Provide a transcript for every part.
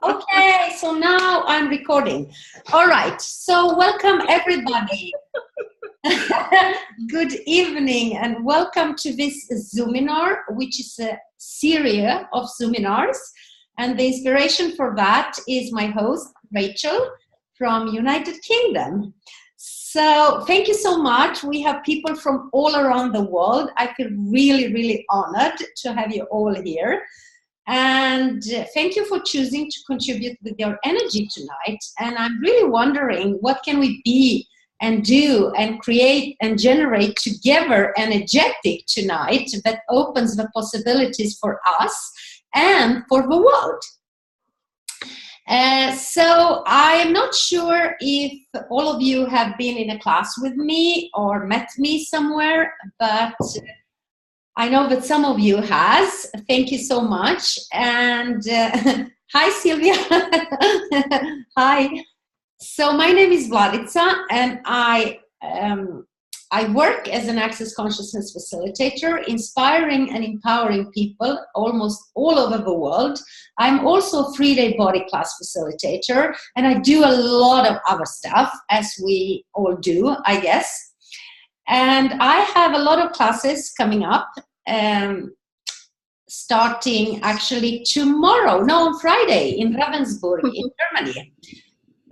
Okay, so now I'm recording. All right, so welcome everybody. Good evening and welcome to this Zoominar, which is a series of Zoominars. And the inspiration for that is my host, Rachel, from United Kingdom. So thank you so much. We have people from all around the world. I feel really, really honored to have you all here. And thank you for choosing to contribute with your energy tonight. And I'm really wondering, what can we be and do and create and generate together energetic tonight that opens the possibilities for us and for the world? So I'm not sure if all of you have been in a class with me or met me somewhere, but I know that some of you has. Thank you so much. And hi, Sylvia. Hi. So my name is Vladica, and I work as an Access Consciousness facilitator, inspiring and empowering people almost all over the world. I'm also a 3-day body class facilitator, and I do a lot of other stuff, as we all do, I guess. And I have a lot of classes coming up, starting actually tomorrow, no, on Friday in Ravensburg in Germany.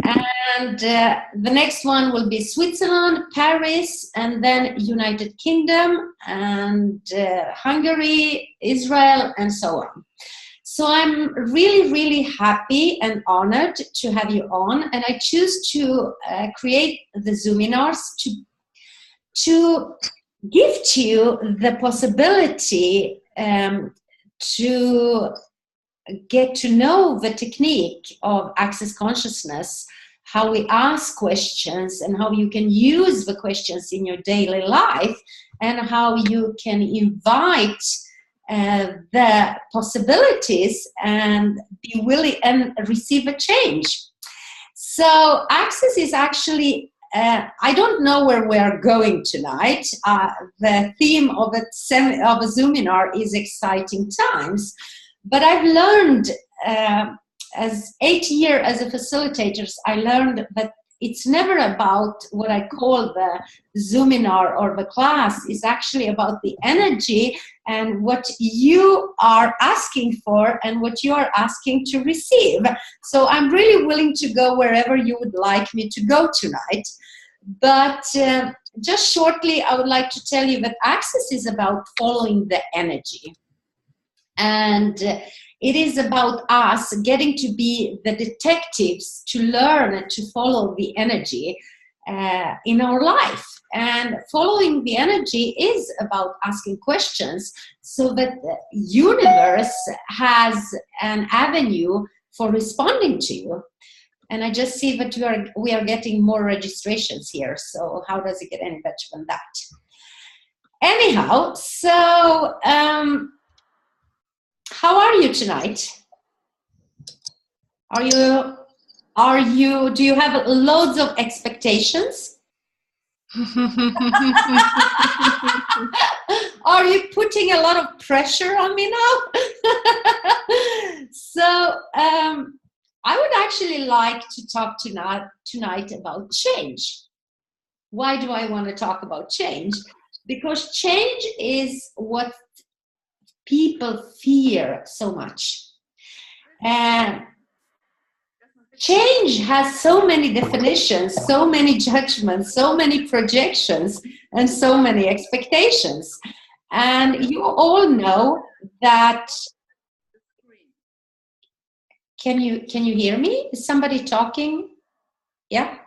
And the next one will be Switzerland, Paris, and then United Kingdom, and Hungary, Israel, and so on. So I'm really, really happy and honored to have you on. And I choose to create the Zoominars to give to you the possibility to get to know the technique of Access Consciousness, how we ask questions and how you can use the questions in your daily life, and how you can invite the possibilities and be willing and receive a change. So Access is actually I don't know where we are going tonight. The theme of a Zoominar is exciting times. But I've learned, as 8 years as a facilitator, I learned that it's never about what I call the Zoominar or the class. It's actually about the energy and what you are asking for and what you are asking to receive. So I'm really willing to go wherever you would like me to go tonight. But just shortly, I would like to tell you that Access is about following the energy. And it is about us getting to be the detectives to learn to follow the energy in our life. And following the energy is about asking questions so that the universe has an avenue for responding to you. And I just see that we are getting more registrations here. So how does it get any better than that? Anyhow, so how are you tonight? Do you have loads of expectations? Are you putting a lot of pressure on me now? So I would actually like to talk tonight about change. Why do I want to talk about change? Because change is what people fear so much. And change has so many definitions, so many judgments, so many projections, and so many expectations. And you all know that. Can you hear me? Is somebody talking? Yeah?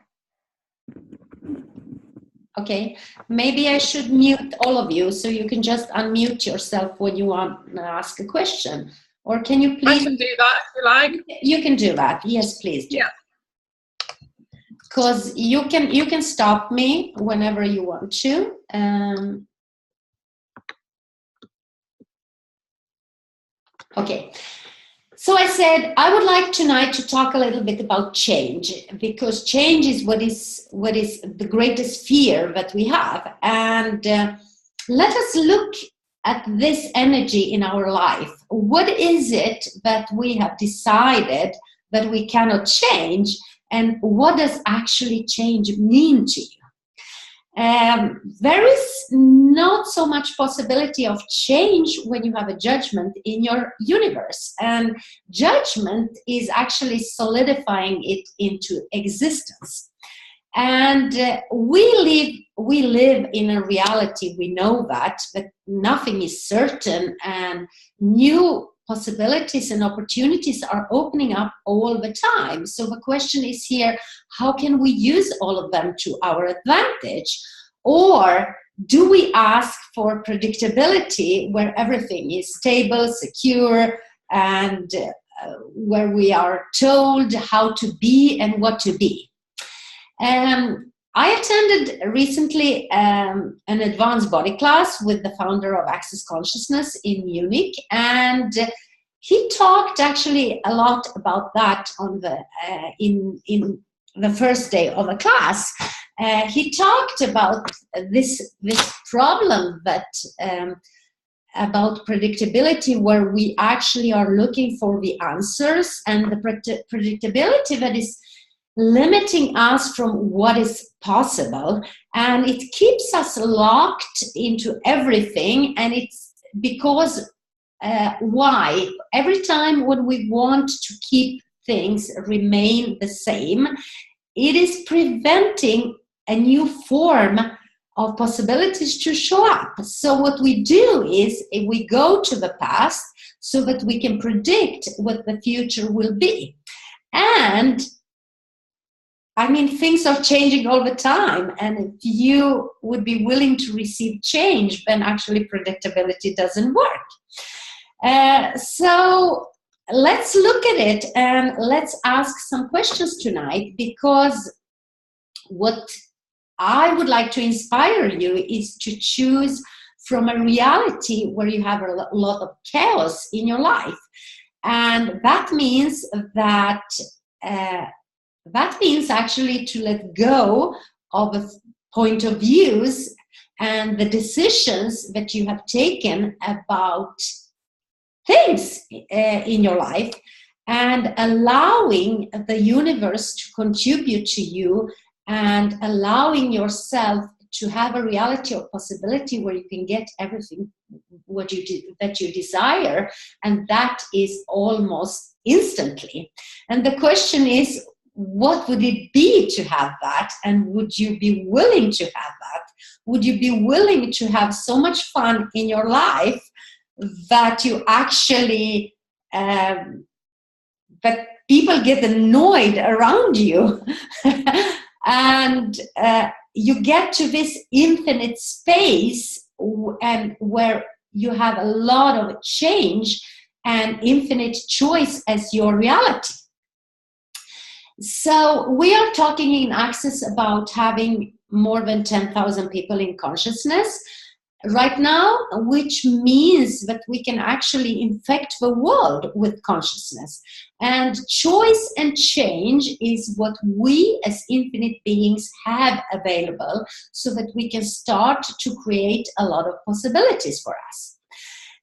Okay. Maybe I should mute all of you so you can just unmute yourself when you want to ask a question. Or can you please? I can do that if you like. You can do that. Yes, please do. Yeah. Because you can stop me whenever you want to. Okay. So I said I would like tonight to talk a little bit about change, because change is what is the greatest fear that we have. And let us look at this energy in our life. What is it that we have decided that we cannot change, and what does actually change mean to you? There is not so much possibility of change when you have a judgment in your universe, and judgment is actually solidifying it into existence. And we live in a reality, we know that nothing is certain, and new possibilities and opportunities are opening up all the time. So the question is here, how can we use all of them to our advantage? Or do we ask for predictability where everything is stable, secure, and where we are told how to be and what to be? I attended recently an advanced body class with the founder of Access Consciousness in Munich, and he talked actually a lot about that on the in the first day of the class. He talked about this problem that about predictability, where we actually are looking for the answers, and the predictability that is limiting us from what is possible, and it keeps us locked into everything. And it's because why every time when we want to keep things remain the same, it is preventing a new form of possibilities to show up. So what we do is we go to the past so that we can predict what the future will be. And I mean, things are changing all the time, and if you would be willing to receive change, then actually predictability doesn't work. So let's look at it, and let's ask some questions tonight, because what I would like to inspire you is to choose from a reality where you have a lot of chaos in your life. And that means that actually to let go of a point of views and the decisions that you have taken about things in your life, and allowing the universe to contribute to you, and allowing yourself to have a reality or possibility where you can get everything that you desire, and that is almost instantly. And the question is, what would it be to have that? And would you be willing to have that? Would you be willing to have so much fun in your life that you actually, that people get annoyed around you and you get to this infinite space, and where you have a lot of change and infinite choice as your reality. So we are talking in Access about having more than 10,000 people in consciousness right now, which means that we can actually infect the world with consciousness. And choice and change is what we as infinite beings have available, so that we can start to create a lot of possibilities for us.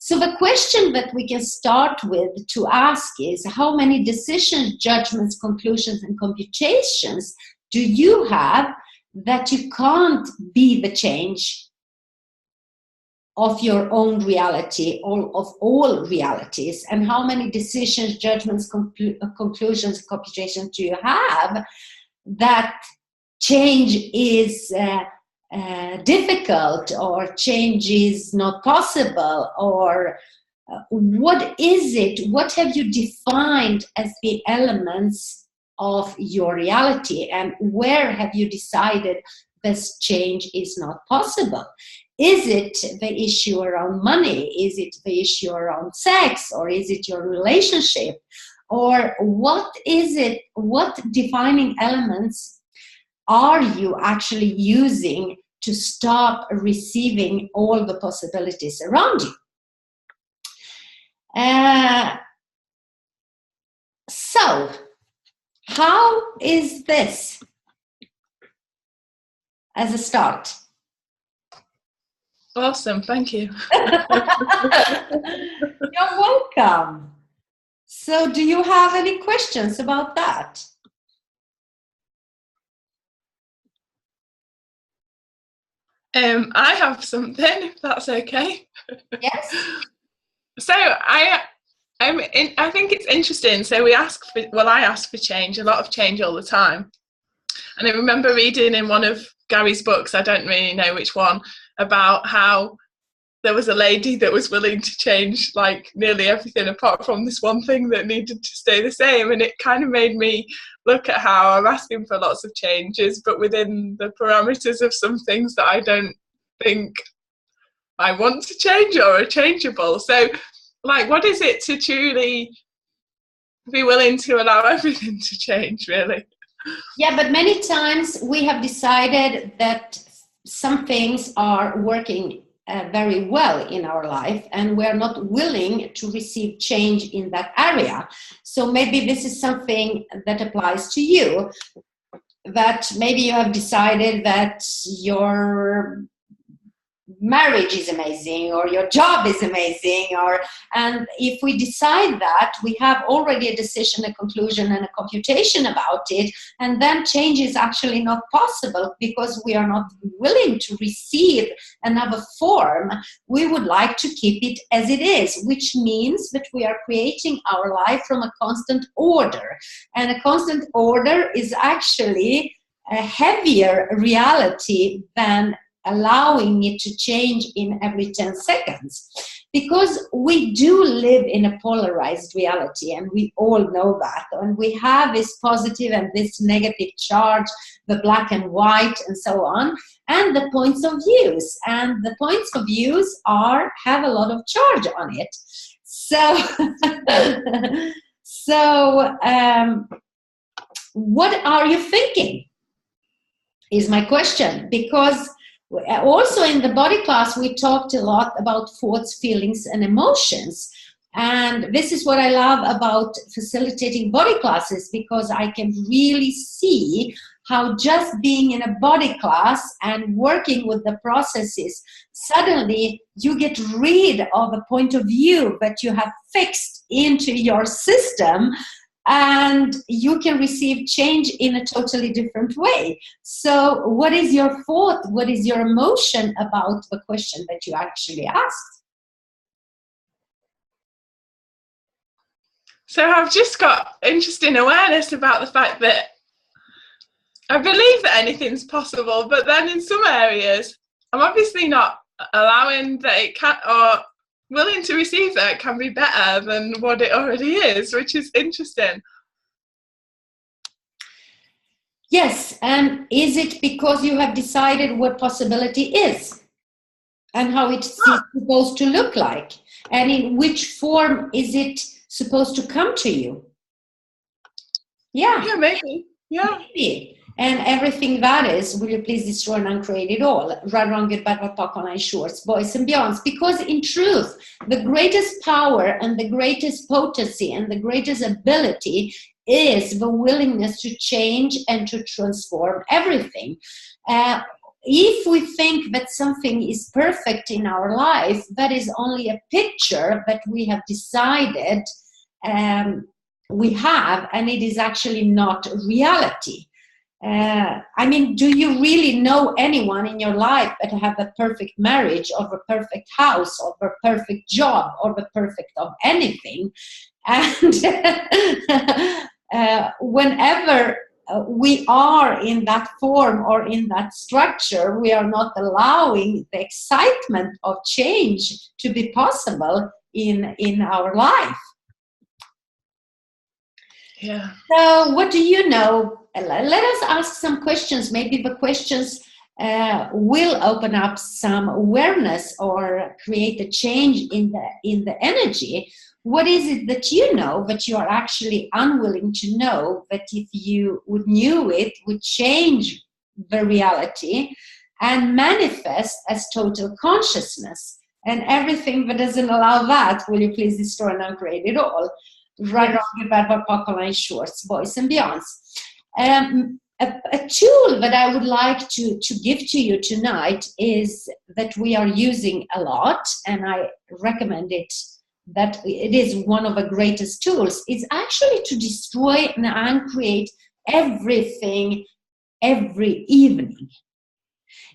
So the question that we can start with to ask is, how many decisions, judgments, conclusions, and computations do you have that you can't be the change of your own reality, of all realities? And how many decisions, judgments, conclusions, computations do you have that change is difficult, or change is not possible, or what is it? What have you defined as the elements of your reality, and where have you decided this change is not possible? Is it the issue around money? Is it the issue around sex? Or is it your relationship? Or what is it? What defining elements are you actually using to stop receiving all the possibilities around you? So, how is this as a start? Awesome, thank you. You're welcome. So do you have any questions about that? I have something, if that's okay. Yes. So I think it's interesting. So I ask for change, a lot of change all the time. And I remember reading in one of Gary's books, I don't really know which one, about how there was a lady that was willing to change like nearly everything apart from this one thing that needed to stay the same. And it kind of made me look at how I'm asking for lots of changes, but within the parameters of some things that I don't think I want to change or are changeable. So, like, what is it to truly be willing to allow everything to change, really? Yeah, but many times we have decided that some things are working very well in our life, and we're not willing to receive change in that area. So maybe this is something that applies to you, that maybe you have decided that your marriage is amazing or your job is amazing, and if we decide that, we have already a decision, a conclusion, and a computation about it, and then change is actually not possible because we are not willing to receive another form. We would like to keep it as it is, which means that we are creating our life from a constant order, and a constant order is actually a heavier reality than allowing it to change in every 10 seconds. Because we do live in a polarized reality, and we all know that. And we have this positive and this negative charge, the black and white, and so on, and the points of views. And the points of views have a lot of charge on it. So, what are you thinking? Is my question. Because also in the body class, we talked a lot about thoughts, feelings, and emotions. And this is what I love about facilitating body classes, because I can really see how just being in a body class and working with the processes, suddenly you get rid of a point of view that you have fixed into your system, and you can receive change in a totally different way. So what is your thought? What is your emotion about the question that you actually asked? So I've just got interesting awareness about the fact that I believe that anything's possible, but then in some areas, I'm obviously not allowing that it can, or willing to receive that it can be better than what it already is, which is interesting. Yes, and is it because you have decided what possibility is and how it's supposed to look like, and in which form is it supposed to come to you? Yeah, maybe. Yeah. Maybe. And everything that is, will you please destroy and uncreate it all? Right, wrong, good, bad, talk on ice shorts, boys and beyonds. Because in truth, the greatest power and the greatest potency and the greatest ability is the willingness to change and to transform everything. If we think that something is perfect in our life, that is only a picture that we have decided we have, and it is actually not reality. I mean, do you really know anyone in your life that have a perfect marriage or a perfect house or a perfect job or the perfect of anything? And whenever we are in that form or in that structure, we are not allowing the excitement of change to be possible in our life. Yeah. So what do you know? Let us ask some questions. Maybe the questions will open up some awareness or create a change in the energy. What is it that you know that you are actually unwilling to know, that if you would knew it would change the reality and manifest as total consciousness? And everything that doesn't allow that, will you please destroy and uncreate it all? Right, wrong, good, bad, apocalypse, shorts, boys and beyonds. a tool that I would like to give to you tonight is that we are using a lot, and I recommend it, that it is one of the greatest tools, is actually to destroy and uncreate everything every evening.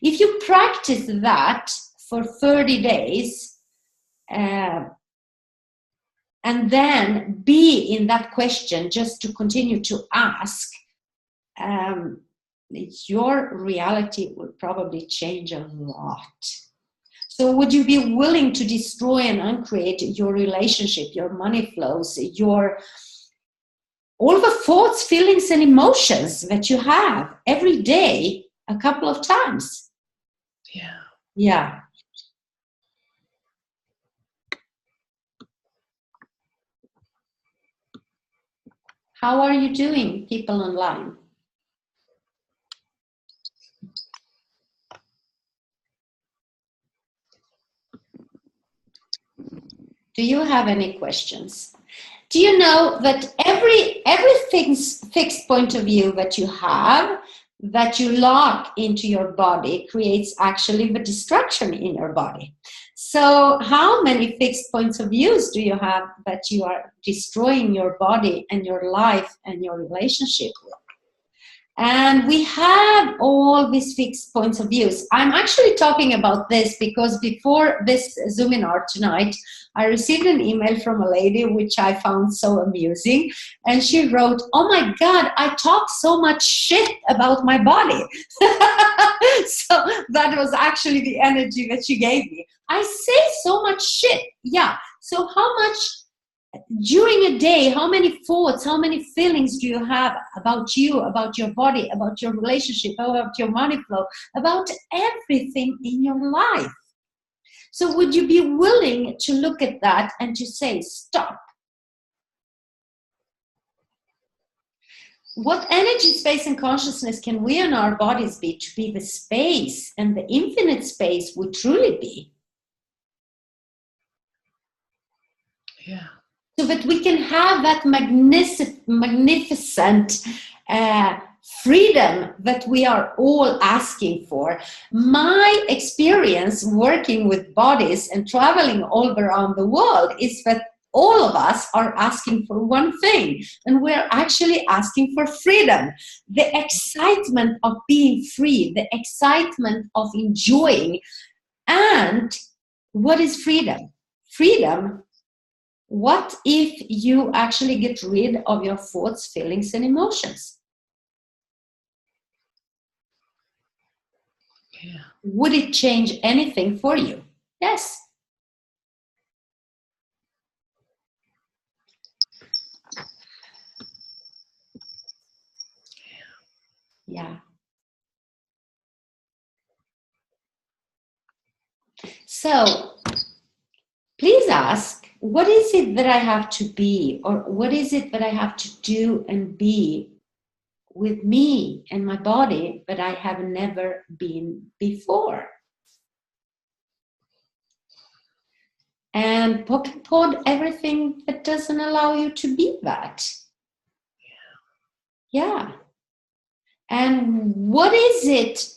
If you practice that for 30 days, and then be in that question, just to continue to ask, your reality will probably change a lot. So would you be willing to destroy and uncreate your relationship, your money flows, all the thoughts, feelings, and emotions that you have every day a couple of times? Yeah. Yeah. How are you doing, people online? Do you have any questions? Do you know that every fixed point of view that you have, that you lock into your body, creates actually the destruction in your body? So how many fixed points of views do you have that you are destroying your body and your life and your relationship with? And we have all these fixed points of views. I'm actually talking about this because before this Zoominar tonight, I received an email from a lady which I found so amusing. And she wrote, "Oh my God, I talk so much shit about my body." So that was actually the energy that she gave me. I say so much shit. Yeah. So how much during a day, how many thoughts, how many feelings do you have about you, about your body, about your relationship, about your money flow, about everything in your life? So would you be willing to look at that and to say, stop? What energy, space, and consciousness can we in our bodies be to be the space and the infinite space we truly be? Yeah. So that we can have that magnificent freedom that we are all asking for. My experience working with bodies and traveling all around the world is that all of us are asking for one thing, and we're actually asking for freedom. The excitement of being free, the excitement of enjoying. And what is freedom? Freedom, what if you actually get rid of your thoughts, feelings, and emotions? Yeah. Would it change anything for you? Yes. Yeah. So please ask, what is it that I have to be, or what is it that I have to do and be with me and my body that I have never been before? And pocket pod everything that doesn't allow you to be that. Yeah. And what is it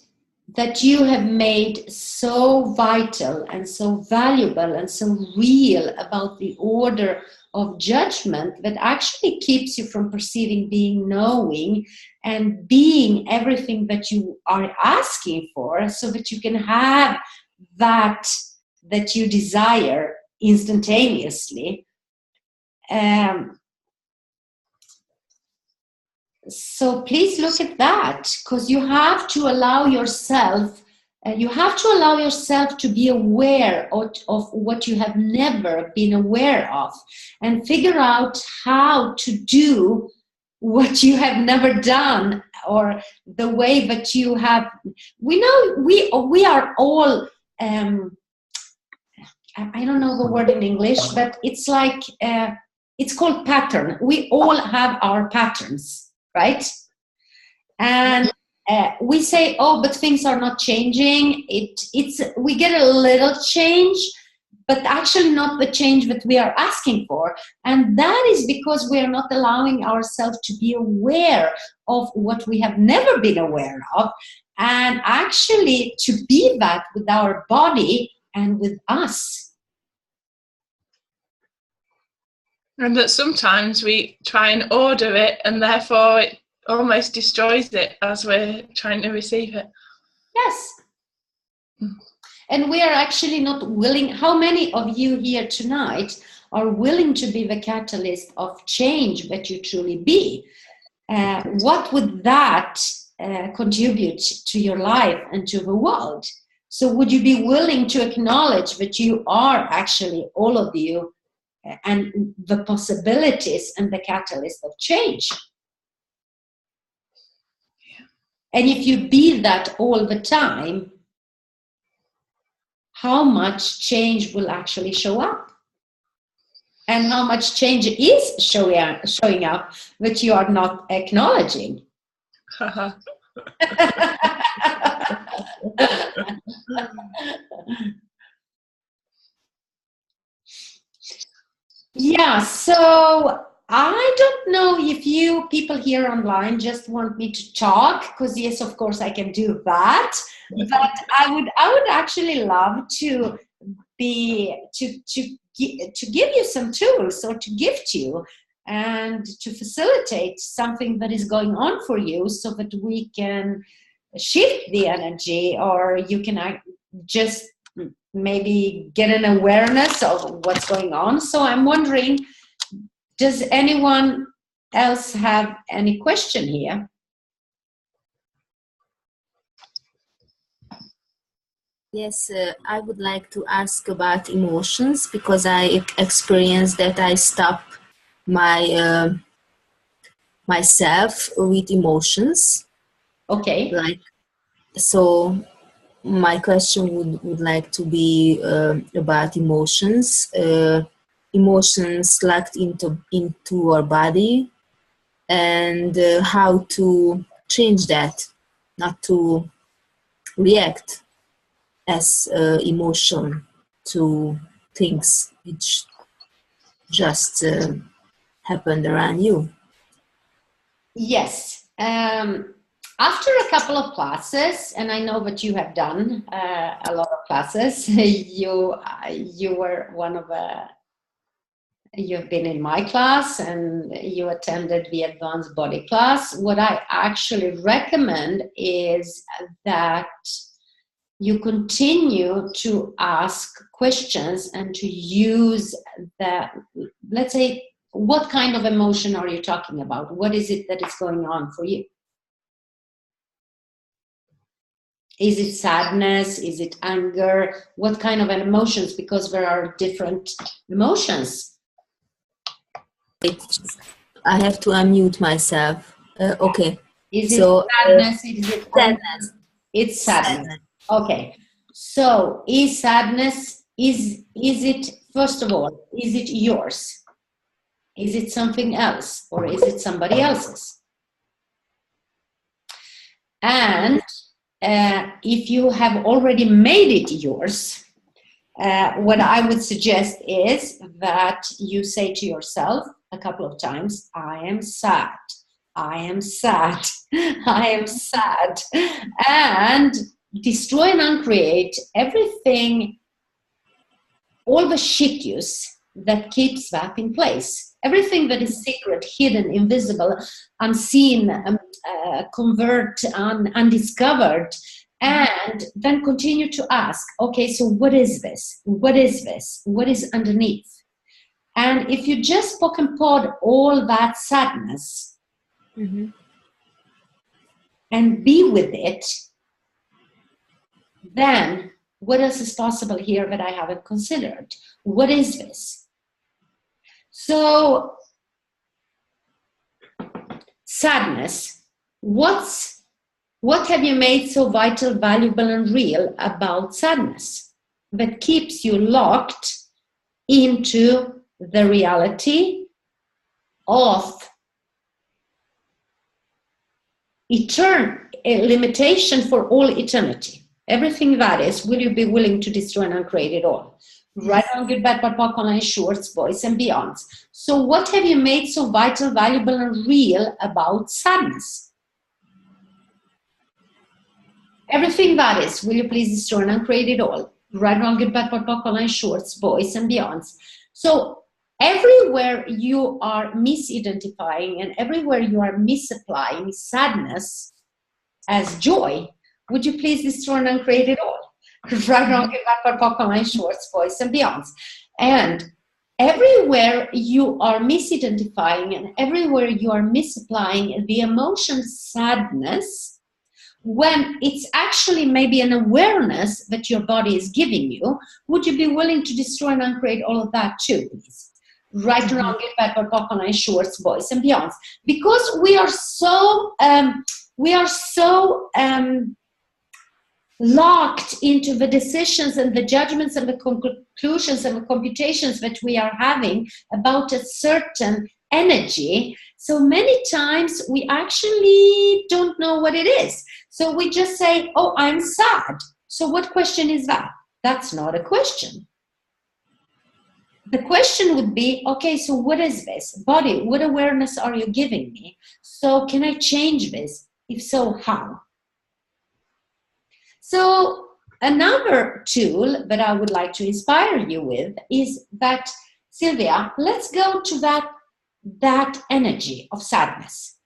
that you have made so vital and so valuable and so real about the order of judgment that actually keeps you from perceiving, being, knowing, and being everything that you are asking for, so that you can have that you desire instantaneously? So please look at that, because you have to allow yourself to be aware of what you have never been aware of, and figure out how to do what you have never done, or the way that you have. We know we are all, I don't know the word in English, but it's like, it's called pattern. We all have our patterns, right? And we say, oh, but things are not changing. We get a little change, but actually not the change that we are asking for. And that is because we are not allowing ourselves to be aware of what we have never been aware of, and actually to be that with our body and with us. And that sometimes we try and order it, and therefore it almost destroys it as we're trying to receive it. Yes. And we are actually not willing. How many of you here tonight are willing to be the catalyst of change that you truly be? What would that contribute to your life and to the world? So would you be willing to acknowledge that you are actually, all of you, and the possibilities and the catalyst of change? And if you be that all the time, how much change will actually show up? And how much change is showing up that you are not acknowledging? Yeah, so I don't know if you people here online just want me to talk, because yes, of course I can do that, but I would actually love to give you some tools, or to gift you and to facilitate something that is going on for you, so that we can shift the energy, or you can just maybe get an awareness of what's going on. So I'm wondering, does anyone else have any question here? Yes, I would like to ask about emotions, because I experienced that I stop myself with emotions. Okay. Like, so my question would like to be about emotions. Emotions locked into our body, and how to change that, not to react as emotion to things which just happened around you. Yes. After a couple of classes, and I know that you have done a lot of classes, you were one of you've been in my class, and you attended the advanced body class. What I actually recommend is that you continue to ask questions and to use that. Let's say, what kind of emotion are you talking about? What is it that is going on for you? Is it sadness? Is it anger? What kind of emotions? Because there are different emotions. I have to unmute myself. Okay. Is it sadness? Is it sadness? It's sadness. Okay. So is sadness, is it, first of all, is it yours? Is it something else? Or is it somebody else's? And if you have already made it yours, what I would suggest is that you say to yourself a couple of times, I am sad, I am sad, I am sad. And destroy and uncreate everything, all the shit use that keeps that in place. Everything that is secret, hidden, invisible, unseen, undiscovered. And then continue to ask, okay, so what is this? What is this? What is underneath? And if you just poke and pod all that sadness, mm-hmm. and be with it, then what else is possible here that I haven't considered? What is this? So, sadness. What have you made so vital, valuable, and real about sadness that keeps you locked into the reality of a limitation for all eternity? Everything that is, will you be willing to destroy and uncreate it all? Right on, good, bad, POC, online, shorts, boys and beyonds. So what have you made so vital, valuable and real about sadness? Everything that is, will you please destroy and uncreate it all? Right, wrong, good, bad, POC, online, shorts, boys and beyonds. So everywhere you are misidentifying and everywhere you are misapplying sadness as joy, would you please destroy and uncreate it all? Right, wrong, good, bad, POC, online, shorts, boys and beyonds. And everywhere you are misidentifying and everywhere you are misapplying the emotion sadness, when it's actually maybe an awareness that your body is giving you, would you be willing to destroy and uncreate all of that too, please? Right, wrong, good, bad, POC, online, shorts, boys and beyonds. Because we are so locked into the decisions and the judgments and the conclusions and the computations that we are having about a certain energy. So many times we actually don't know what it is. So we just say, oh, I'm sad. So what question is that? That's not a question. The question would be, okay, so what is this? Body, what awareness are you giving me? So can I change this? If so, how? So another tool that I would like to inspire you with is that, Sylvia, let's go to that energy of sadness.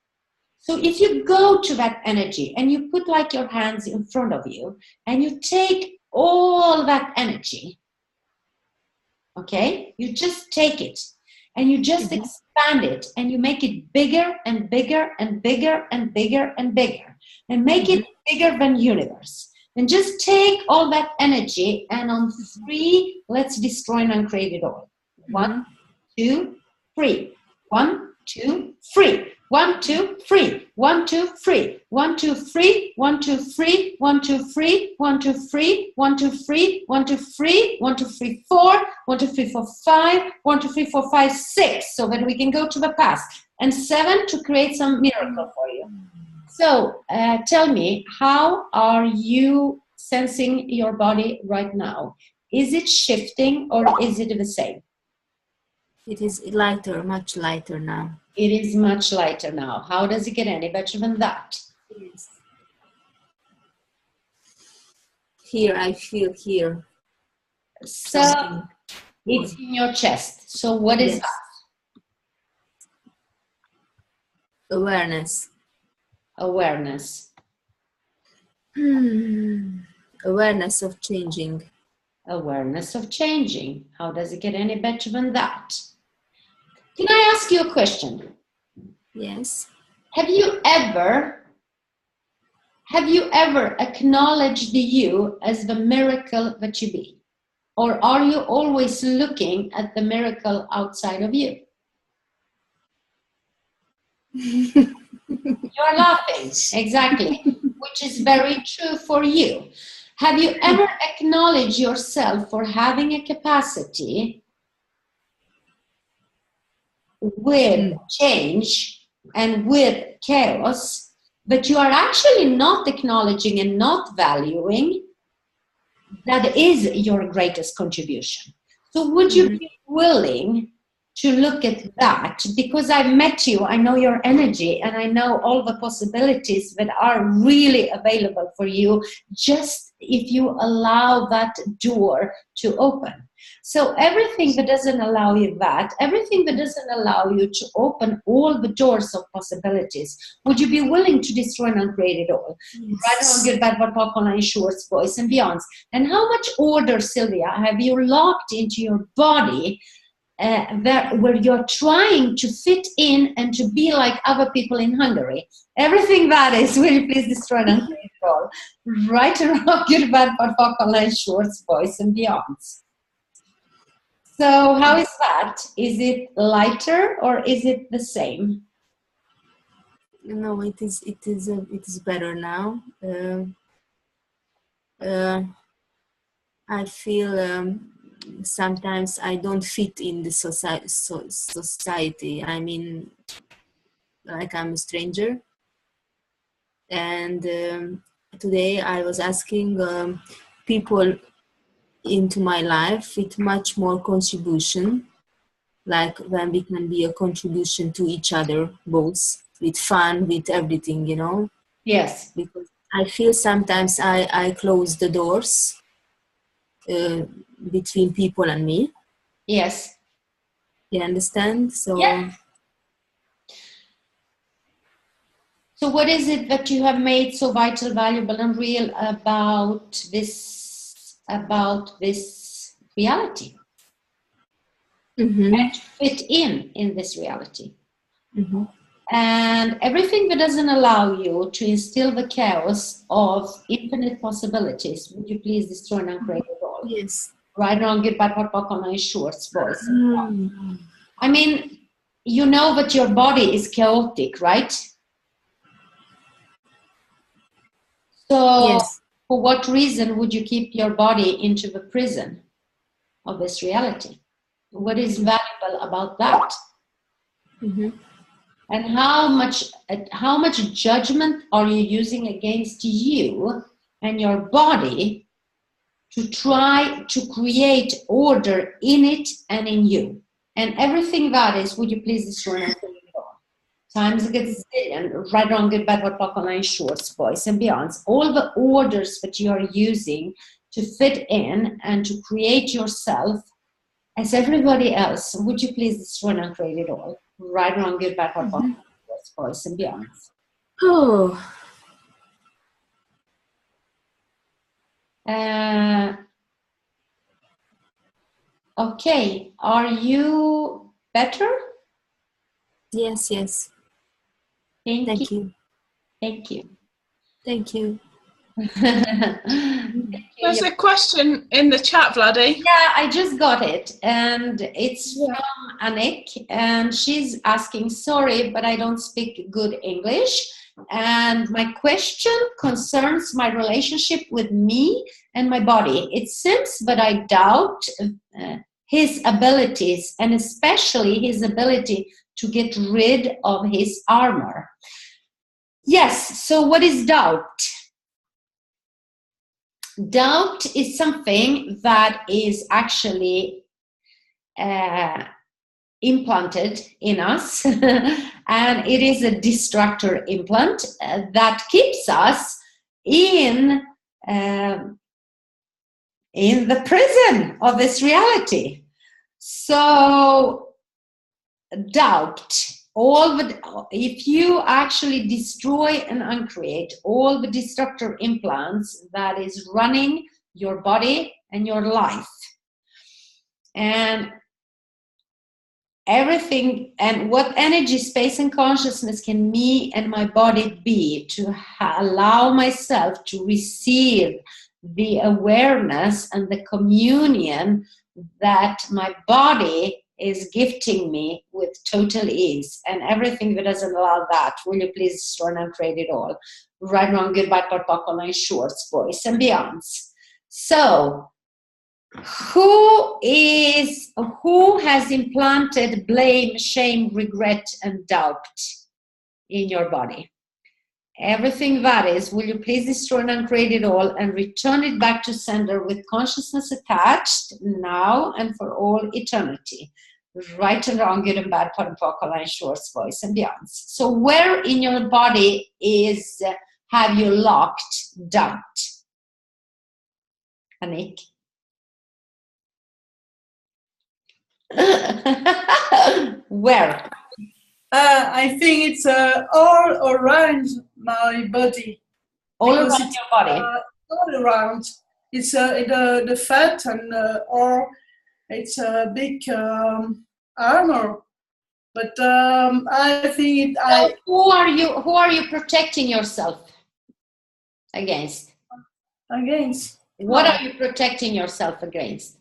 So if you go to that energy and you put like your hands in front of you and you take all that energy, okay, you just take it and you just expand it and you make it bigger and bigger and bigger and bigger and bigger and make it bigger than universe. And just take all that energy and on 3, let's destroy and uncreate it all. 1, 2, 3. 1, 2, 3. 1, 2, 3. 1, 2, 3. 1, 2, 3. 1, 2, 3. 1, 2, 3. 1, 2, 3. 1, 2, 3. 1, 2, 3. 1, 2, 3, 4. 1, 2, 3, 4, 5. 1, 2, 3, 4, 5, 6. So that we can go to the past. And 7 to create some miracle for you. So tell me, how are you sensing your body right now? Is it shifting or is it the same? It is lighter, much lighter now. It is much lighter now. How does it get any better than that? Yes. Here, I feel here. So it's in your chest. So what is that? Awareness. Awareness. Awareness of changing. Awareness of changing. How does it get any better than that? Can I ask you a question? Yes. Have you ever acknowledged you as the miracle that you be? Or are you always looking at the miracle outside of you? You're laughing, exactly, which is very true for you. Have you ever acknowledged yourself for having a capacity with change and with chaos, but you are actually not acknowledging and not valuing that is your greatest contribution? So would you be willing to look at that? Because I've met you, I know your energy, and I know all the possibilities that are really available for you just if you allow that door to open. So everything that doesn't allow you that, everything that doesn't allow you to open all the doors of possibilities, would you be willing to destroy and uncreate it all? Yes. Right on, good, bad, POC, online, shorts, boys and beyonds. And how much order, Sylvia, have you locked into your body where you're trying to fit in and to be like other people in Hungary? Everything that is, will you please destroy and uncreate it all? Right and wrong, good, bad, POC, online, shorts, boys and beyonds. So how is that? Is it lighter or is it the same? No, it is better now. I feel sometimes I don't fit in the society. I mean, like I'm a stranger. And today I was asking people into my life with much more contribution, like when we can be a contribution to each other, both with fun, with everything, you know. Yes. Because I feel sometimes I close the doors between people and me. Yes. You understand? So. Yeah. So what is it that you have made so vital, valuable, and real about this reality? Mm-hmm. And to fit in this reality. Mm-hmm. And everything that doesn't allow you to instill the chaos of infinite possibilities, would you please destroy and uncreate it all? Yes. Right, wrong, good, bad, what, on a short voice. Mm. I mean, you know that your body is chaotic, right? So Yes. for what reason would you keep your body into the prison of this reality? What is valuable about that? Mm-hmm. And how much judgment are you using against you and your body to try to create order in it and in you? And everything that is, would you please destroy and uncreate it all? Times a gazillion, right, wrong, good, bad, what, buck, online, shorts, boys and beyonds. All the orders that you are using to fit in and to create yourself as everybody else, would you please destroy and uncreate it all? Right, wrong, good, bad, what, buck, boys and beyonds. Oh. Okay, are you better? Yes, yes. Thank you. Thank you. Thank you. There's a question in the chat, Vladdy. Yeah, I just got it, and it's from Anik, and she's asking, sorry, but I don't speak good English, and my question concerns my relationship with me and my body. It seems that I doubt his abilities, and especially his ability to get rid of his armor. Yes, so what is doubt? Doubt is something that is actually implanted in us, and it is a destructor implant that keeps us in the prison of this reality. So doubt, if you actually destroy and uncreate all the destructor implants that is running your body and your life, and everything, and what energy, space, and consciousness can me and my body be to allow myself to receive the awareness and the communion that my body is gifting me with total ease, and everything that doesn't allow that, will you please destroy and uncreate it all? Right, wrong, good, bad, part, online, shorts, boys and beyonds. So who has implanted blame, shame, regret, and doubt in your body? Everything that is, will you please destroy and uncreate it all and return it back to sender with consciousness attached now and for all eternity? Right and wrong, good and bad, part, line, shorts, boys and beyonds. So where in your body have you locked doubt? Anik? Where? I think it's all around my body. All around your body? All around. It's the fat and or it's a big armor. But I think So who are you protecting yourself against? Against. What are you protecting yourself against?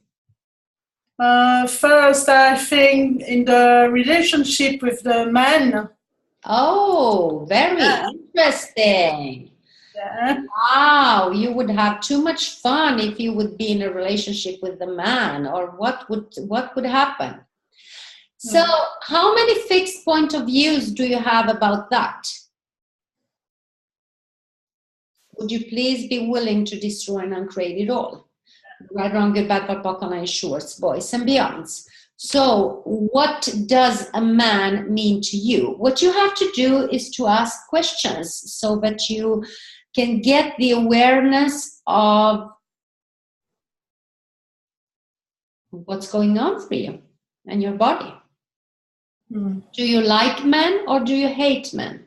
First, I think in the relationship with the man. Oh, very interesting. Yeah. Wow, you would have too much fun if you would be in a relationship with the man, or what would happen? So how many fixed point of views do you have about that? Would you please be willing to destroy and uncreate it all? Right, wrong, good, bad, POC, online, shorts, boys and beyonds. So what does a man mean to you? What you have to do is to ask questions so that you can get the awareness of what's going on for you and your body. Mm. Do you like men or do you hate men?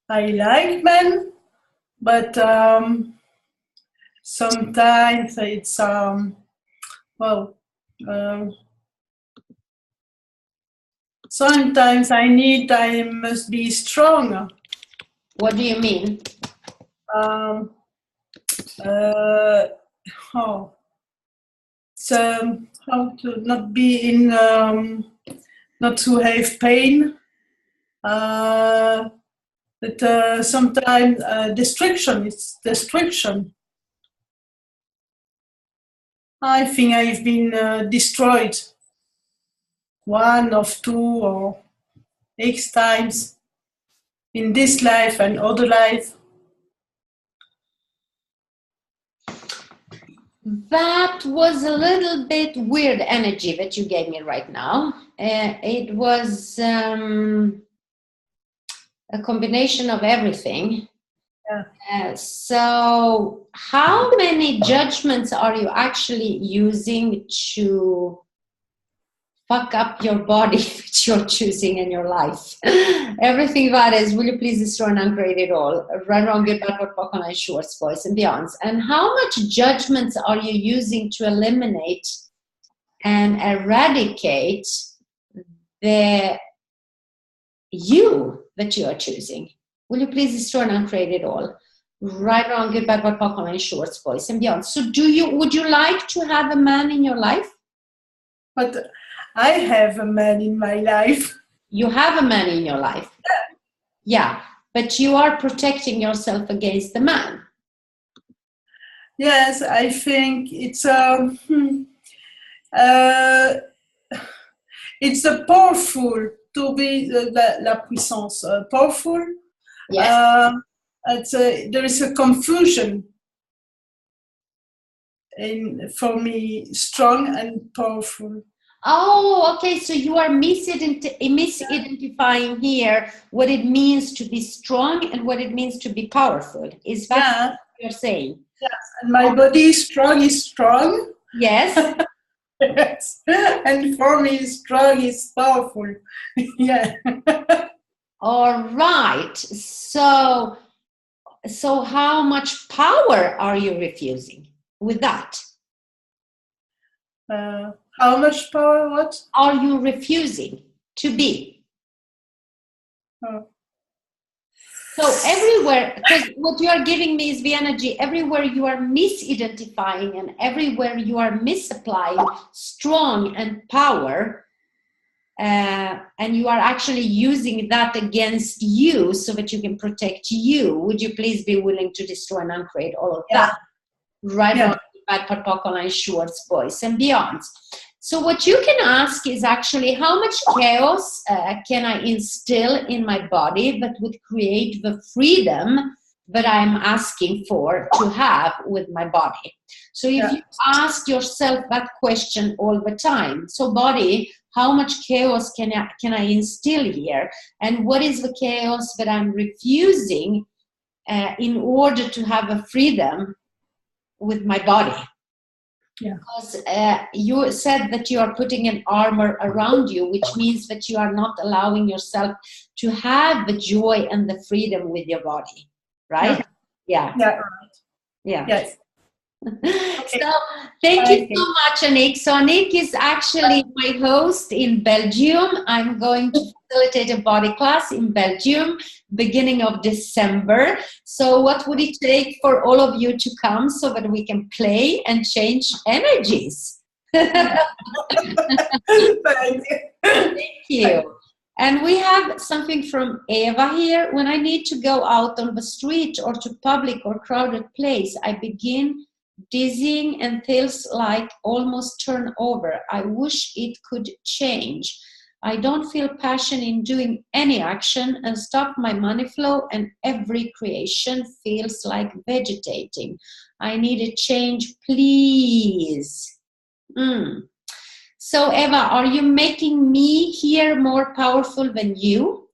I like men, but sometimes it's sometimes I must be strong. What do you mean? So how to not be in, not to have pain, but sometimes destruction. It's destruction. I think I've been destroyed 1 or 2 or X times in this life and other life. That was a little bit weird energy that you gave me right now. It was a combination of everything. Yeah. So how many judgments are you actually using to fuck up your body that you're choosing in your life? Everything that is, will you please destroy and uncreate it all? Right, wrong, good, bad, POC, online, shorts, boys and beyonds. And how much judgments are you using to eliminate and eradicate the you that you are choosing? Will you please destroy and uncreate it all? Right, wrong, good, bad, POC, online, shorts, boys and beyond. So would you like to have a man in your life? But I have a man in my life. You have a man in your life. Yeah, but you are protecting yourself against the man. Yes, I think it's it's a powerful to be la puissance, powerful. Yes. There is a confusion for me, strong and powerful. Oh, okay. So you are misidentifying here what it means to be strong and what it means to be powerful. Is that what you're saying? Yes, and my body is strong. Yes. Yes. And for me, strong is powerful. Yeah. All right. So how much power are you refusing with that? How much power? What are you refusing to be? Oh. So everywhere, because what you are giving me is the energy, everywhere you are misidentifying and everywhere you are misapplying strong and power, and you are actually using that against you so that you can protect you. Would you please be willing to destroy and uncreate all of that? Right, wrong, bad, POC, online, shorts, boys and beyonds. So what you can ask is actually how much chaos can I instill in my body that would create the freedom that I'm asking for to have with my body. So if you ask yourself that question all the time, so body, how much chaos can I instill here? And what is the chaos that I'm refusing in order to have a freedom with my body? Yeah. Because you said that you are putting an armor around you, which means that you are not allowing yourself to have the joy and the freedom with your body, right? Yeah. Yeah. Right. Yeah. Yes. Okay. So thank you so much, Anik. So Anik is actually my host in Belgium. I'm going to facilitate a body class in Belgium beginning of December. So what would it take for all of you to come so that we can play and change energies? Thank you. And we have something from Eva here. When I need to go out on the street or to public or crowded place, I begin dizzying and feels like almost turn over. I wish it could change. I don't feel passion in doing any action and stop my money flow, and every creation feels like vegetating. I need a change, please. So Eva, are you making me here more powerful than you?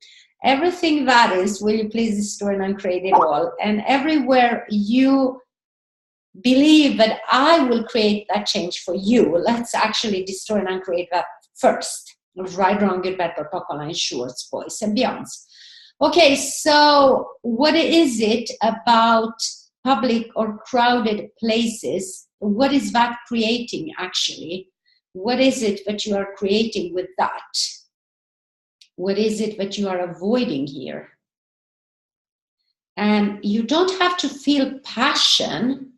Everything that is, will you please destroy and uncreate it all? And everywhere you believe that I will create that change for you, let's actually destroy and uncreate that first. Right, wrong, good, bad, purple, line, shorts, boys and beyonds. Okay, so what is it about public or crowded places? What is that creating actually? What is it that you are creating with that? What is it that you are avoiding here? And you don't have to feel passion,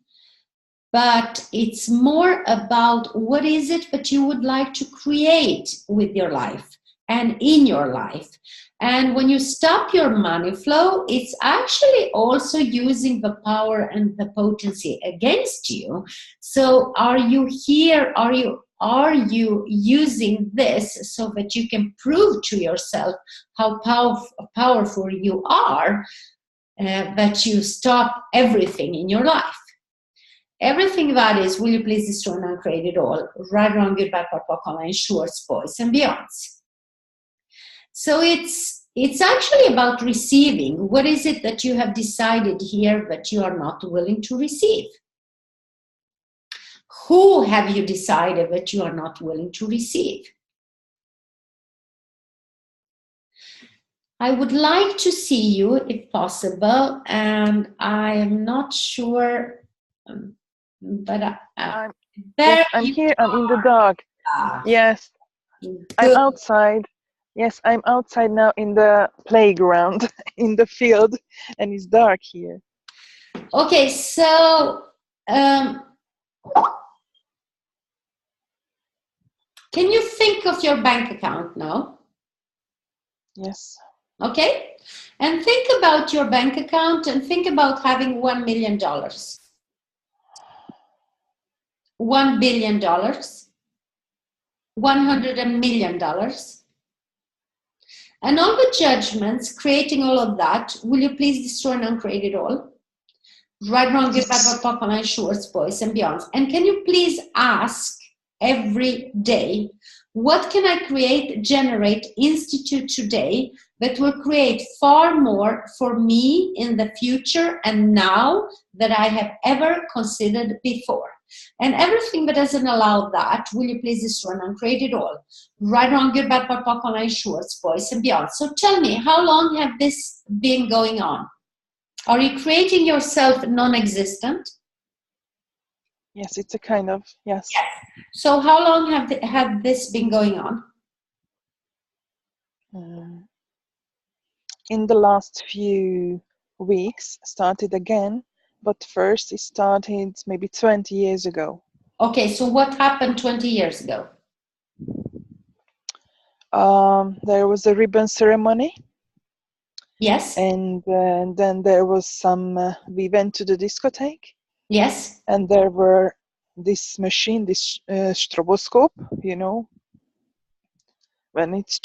but it's more about what is it that you would like to create with your life and in your life. And when you stop your money flow, it's actually also using the power and the potency against you. So are you here? Are you using this so that you can prove to yourself how powerful you are, that you stop everything in your life? Everything that is, will you please destroy and uncreate it all? Right, wrong, good, bad, purple, line, shorts, boys and beyonds. So it's actually about receiving. What is it that you have decided here that you are not willing to receive? Who have you decided that you are not willing to receive? I would like to see you if possible, and I am not sure, but I'm here. I'm in the dark. Yes, Good. I'm outside. Yes, I'm outside now in the playground, in the field, and it's dark here. Okay, so can you think of your bank account now? Yes. Okay, and think about your bank account and think about having $1 million, $1 billion, $100 million. And all the judgments, creating all of that, will you please destroy and uncreate it all? Right, wrong, good, bad, pop, line, shorts, boys and beyonds. And can you please ask every day, what can I create, generate, institute today that will create far more for me in the future and now than I have ever considered before? And everything that doesn't allow that, will you please destroy and uncreate it all? Right, wrong, good, bad, pop, line, shorts, boys and beyond. So tell me, how long have this been going on? Are you creating yourself non-existent? Yes, it's a kind of, yes. So how long have this been going on? In the last few weeks, started again, but first it started maybe 20 years ago. Okay, so what happened 20 years ago? There was a ribbon ceremony. Yes. And then there was some, we went to the discotheque. Yes. And there were this machine, this stroboscope, you know, when it's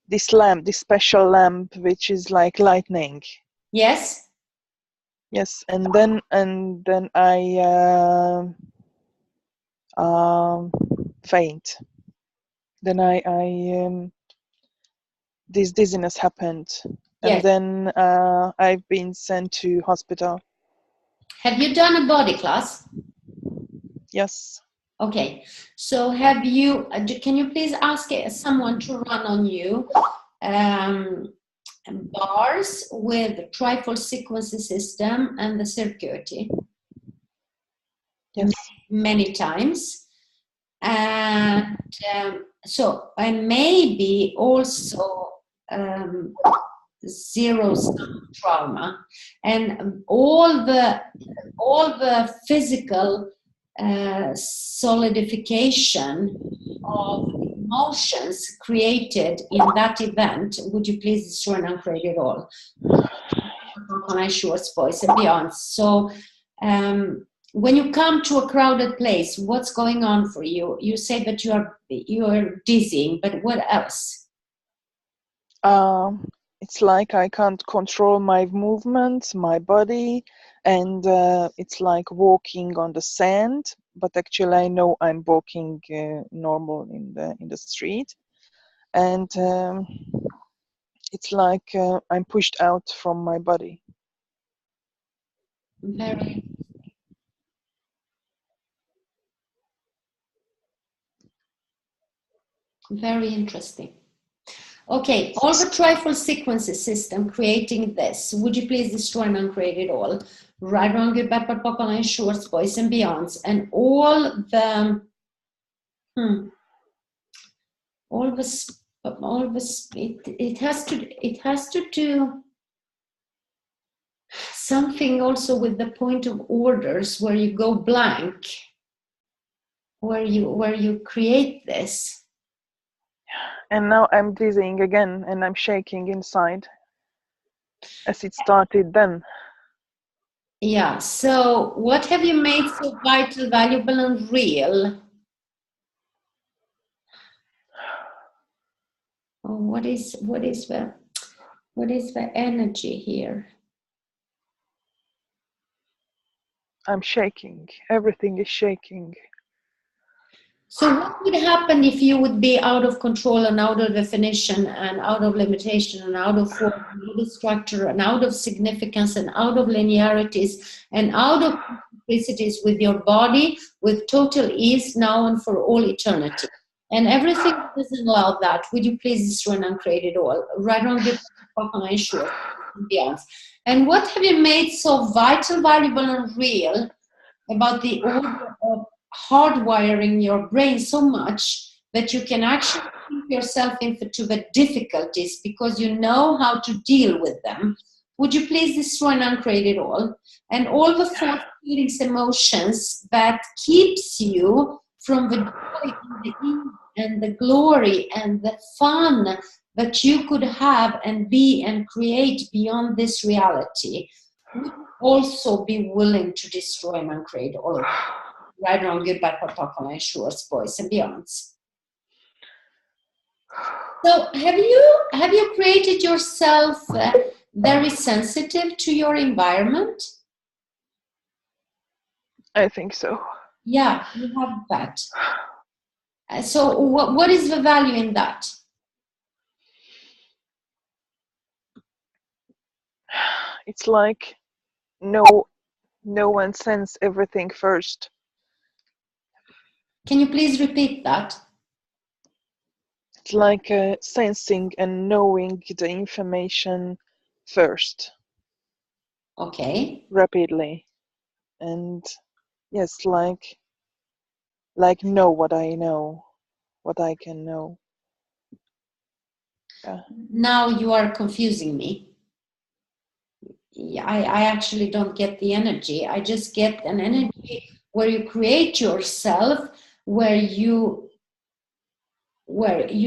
this lamp, this special lamp, which is like lightning. Yes. Yes, and then I faint. Then I this dizziness happened, and Yes. then I've been sent to hospital. Have you done a body class? Yes. Okay, so have you, can you please ask someone to run on you bars with the trifold sequencing system and the circuity? Yes. Many times. And so, and maybe also zero sum trauma, and all the physical solidification of emotions created in that event. Would you please destroy and uncreate it all? Shorts, boys and beyond. So when you come to a crowded place, what's going on for you? You say that you are dizzying, but what else? It's like I can't control my movements, my body, and it's like walking on the sand. But actually, I know I'm walking normal in the street, and it's like I'm pushed out from my body. Very, very interesting. Okay, all the trifle sequences system creating this. Would you please destroy and uncreate it all? Right, wrong, good, bad, bad, pop, line, shorts, boys and beyonds, and all the it has to do something also with the point of orders where you go blank, where you create this. And now I'm dizzying again, and I'm shaking inside, as it started then. Yeah, so what have you made so vital, valuable, and real? Oh, what is the energy here? I'm shaking. Everything is shaking. So what would happen if you would be out of control and out of definition and out of limitation and out of form and out of structure and out of significance and out of linearities and out of complicities with your body with total ease now and for all eternity? And everything that doesn't allow that, would you please destroy and uncreate it all? Right on the line, sure. Beyond. And what have you made so vital, valuable, and real about the order of hardwiring your brain so much that you can actually keep yourself into the difficulties because you know how to deal with them? Would you please destroy and uncreate it all? And all the thoughts, feelings, emotions that keeps you from the joy and the ease and the glory and the fun that you could have and be and create beyond this reality, would also be willing to destroy and uncreate all of it. Right, wrong, good, bad, pop, shorts, boys and beyonds. So have you created yourself very sensitive to your environment? I think so. Yeah, you have that. So what is the value in that? It's like no one sends everything first. Can you please repeat that? It's like sensing and knowing the information first. Okay. Rapidly. And yes, like know what I know, what I can know. Yeah. Now you are confusing me. I actually don't get the energy. I just get an energy where you create yourself, where you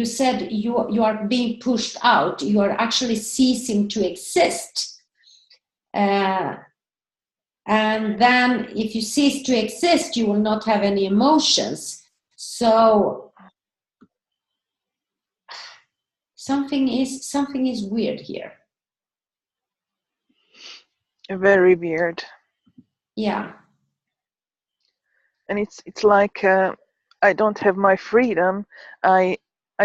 said you are being pushed out. You are actually ceasing to exist. And then if you cease to exist, you will not have any emotions. So something is weird here. Very weird. Yeah. And it's like I don't have my freedom. I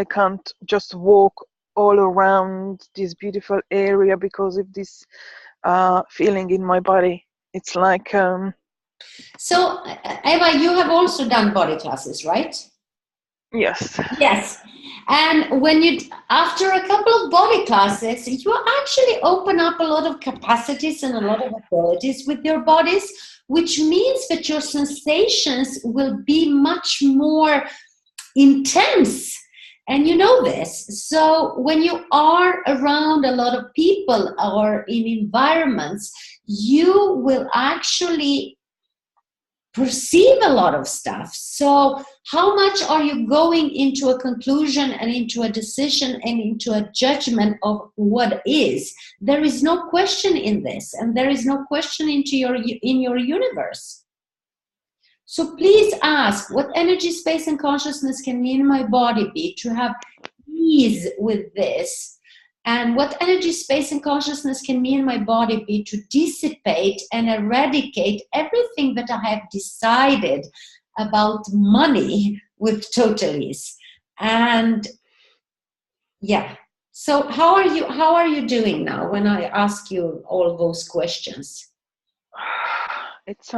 can't just walk all around this beautiful area because of this feeling in my body. It's like So Eva, you have also done body classes, right? yes. Yes. And when after a couple of body classes, you actually open up a lot of capacities and a lot of abilities with your bodies, which means that your sensations will be much more intense. And you know this. So when you are around a lot of people or in environments, you will actually perceive a lot of stuff. So how much are you going into a conclusion and into a decision and into a judgment of what is? There is no question in this, and there is no question in your universe. So please ask, what energy, space, and consciousness can me and my body be to have ease with this? And what energy, space, and consciousness can me and my body be to dissipate and eradicate everything that I have decided about money with total ease? And yeah. So how are you doing now when I ask you all those questions? It's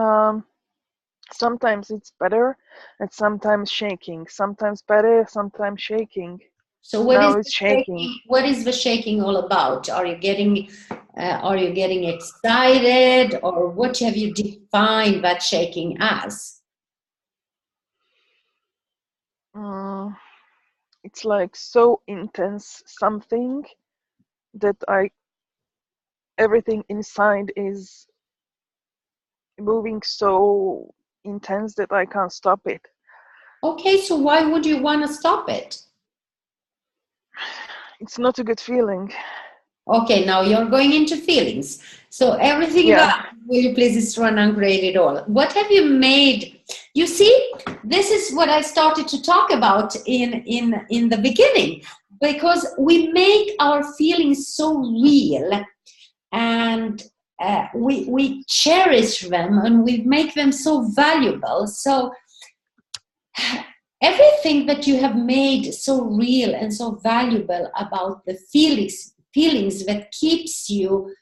sometimes it's better and sometimes shaking. Sometimes better, sometimes shaking. So what now is it's shaking. What is the shaking all about? Are you getting excited, or what have you defined that shaking as? It's like so intense something that everything inside is moving so intense that I can't stop it. Okay, so why would you want to stop it? It's not a good feeling. Okay, now you're going into feelings. So everything about, will you please destroy and uncreate it all? What have you made? You see, this is what I started to talk about in the beginning, because we make our feelings so real, and we cherish them, and we make them so valuable. So everything that you have made so real and so valuable about the feelings that keeps you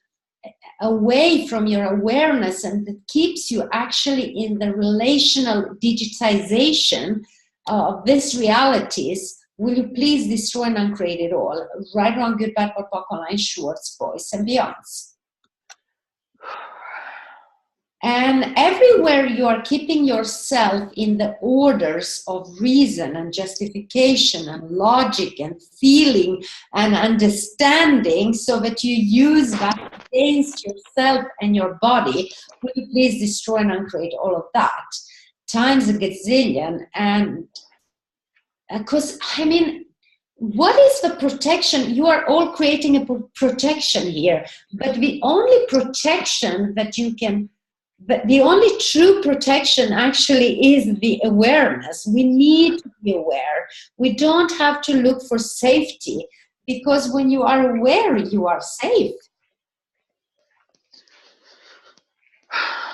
away from your awareness, and that keeps you actually in the relational digitization of these realities, will you please destroy and uncreate it all? Right, wrong, good, bad, POC, online, shorts, boys and beyonds. And everywhere you are keeping yourself in the orders of reason and justification and logic and feeling and understanding, so that you use that against yourself and your body, will you please destroy and uncreate all of that times a gazillion? And because, I mean, what is the protection? You are all creating a protection here, but the only protection that you can, but the only true protection actually is the awareness. We need to be aware. We don't have to look for safety, because when you are aware, you are safe.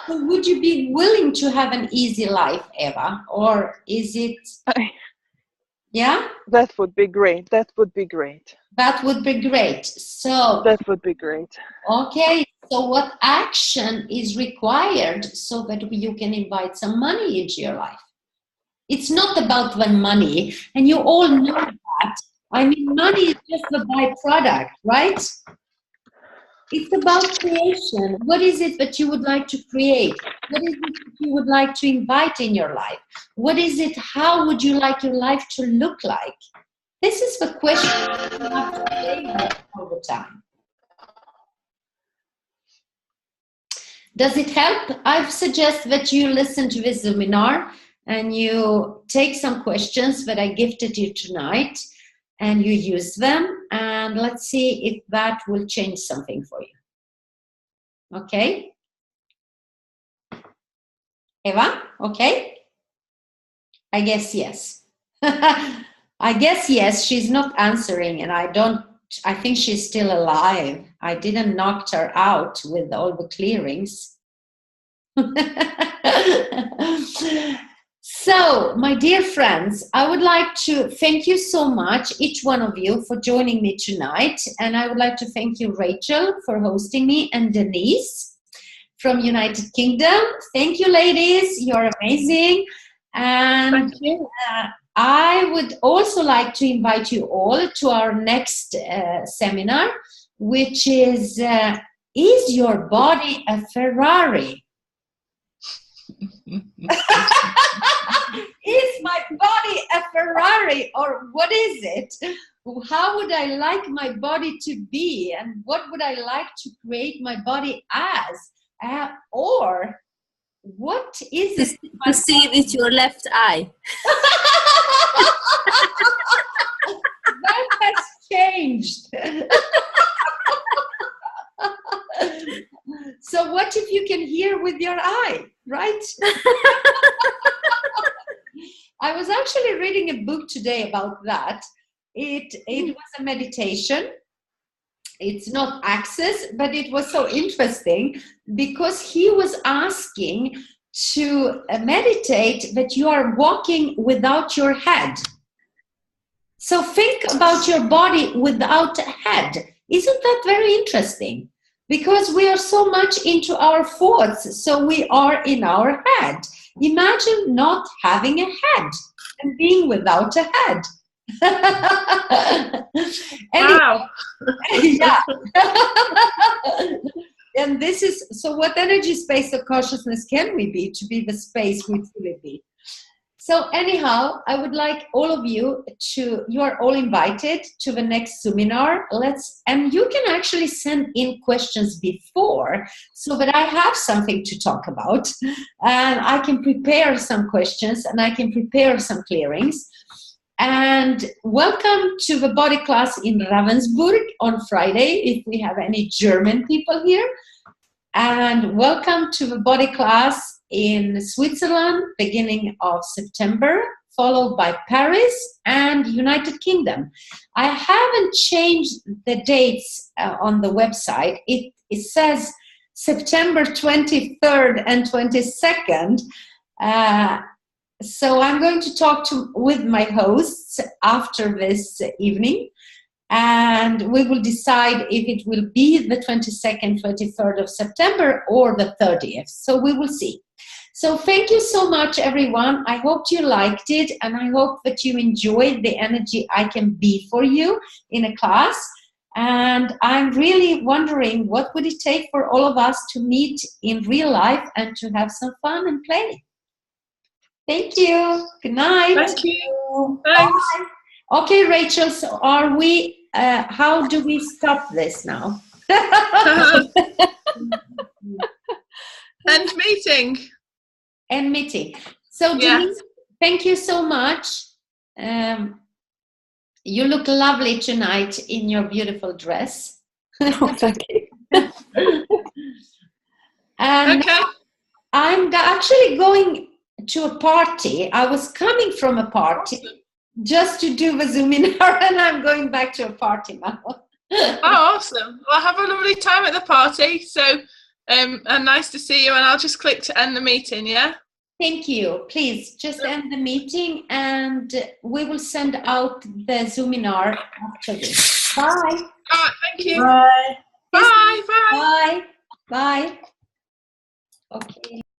So would you be willing to have an easy life, Eva? Or is it... Yeah? That would be great. That would be great. That would be great. So... That would be great. Okay. So what action is required so that you can invite some money into your life? It's not about the money, and you all know that. I mean, money is just the byproduct, right? It's about creation. What is it that you would like to create? What is it that you would like to invite in your life? What is it? How would you like your life to look like? This is the question you have to play all the time. Does it help? I suggest that you listen to this seminar and you take some questions that I gifted you tonight and you use them, and let's see if that will change something for you. Okay? Eva, okay? I guess yes. I guess yes, she's not answering, and I think she's still alive. I didn't knock her out with all the clearings. So, my dear friends, I would like to thank you so much, each one of you, for joining me tonight. And I would like to thank you, Rachel, for hosting me, and Denise from United Kingdom. Thank you, ladies. You're amazing. And thank you. I would also like to invite you all to our next seminar, which is your body a Ferrari? Is my body a Ferrari, or what is it? How would I like my body to be, and what would I like to create my body as? Or what is it? To see with your left eye. That has changed. So what if you can hear with your eye, right? I was actually reading a book today about that. It was a meditation. It's not Access, but it was so interesting because he was asking to meditate that you are walking without your head. So think about your body without a head. Isn't that very interesting? Because we are so much into our thoughts, so we are in our head. Imagine not having a head and being without a head. Wow. Yeah. And this is, so what energy space of consciousness can we be to be the space we truly be? So anyhow, I would like all of you to, you are all invited to the next seminar. And you can actually send in questions before so that I have something to talk about. And I can prepare some questions and I can prepare some clearings. And welcome to the body class in Ravensburg on Friday, if we have any German people here. And welcome to the body class in Switzerland, beginning of September, followed by Paris and United Kingdom. I haven't changed the dates on the website. It says September 23rd and 22nd. So I'm going to talk with my hosts after this evening, and we will decide if it will be the 22nd, 23rd of September or the 30th. So we will see. So thank you so much, everyone. I hope you liked it, and I hope that you enjoyed the energy I can be for you in a class. And I'm really wondering, what would it take for all of us to meet in real life and to have some fun and play? Thank you. Good night. Thank you. Thanks. Bye. Okay, Rachel, so are we, how do we stop this now? End meeting. End meeting. So, Denise, thank you so much. You look lovely tonight in your beautiful dress. Oh, thank you. And okay. I'm actually going to a party. I was coming from a party just to do the Zoominar, and I'm going back to a party now. Oh, awesome. Well, have a lovely time at the party. So, and nice to see you. And I'll just click to end the meeting, yeah? Thank you. Please just end the meeting, and we will send out the Zoominar after this. Bye. All right, thank you. Bye. Bye. Bye. Bye. Bye. Okay.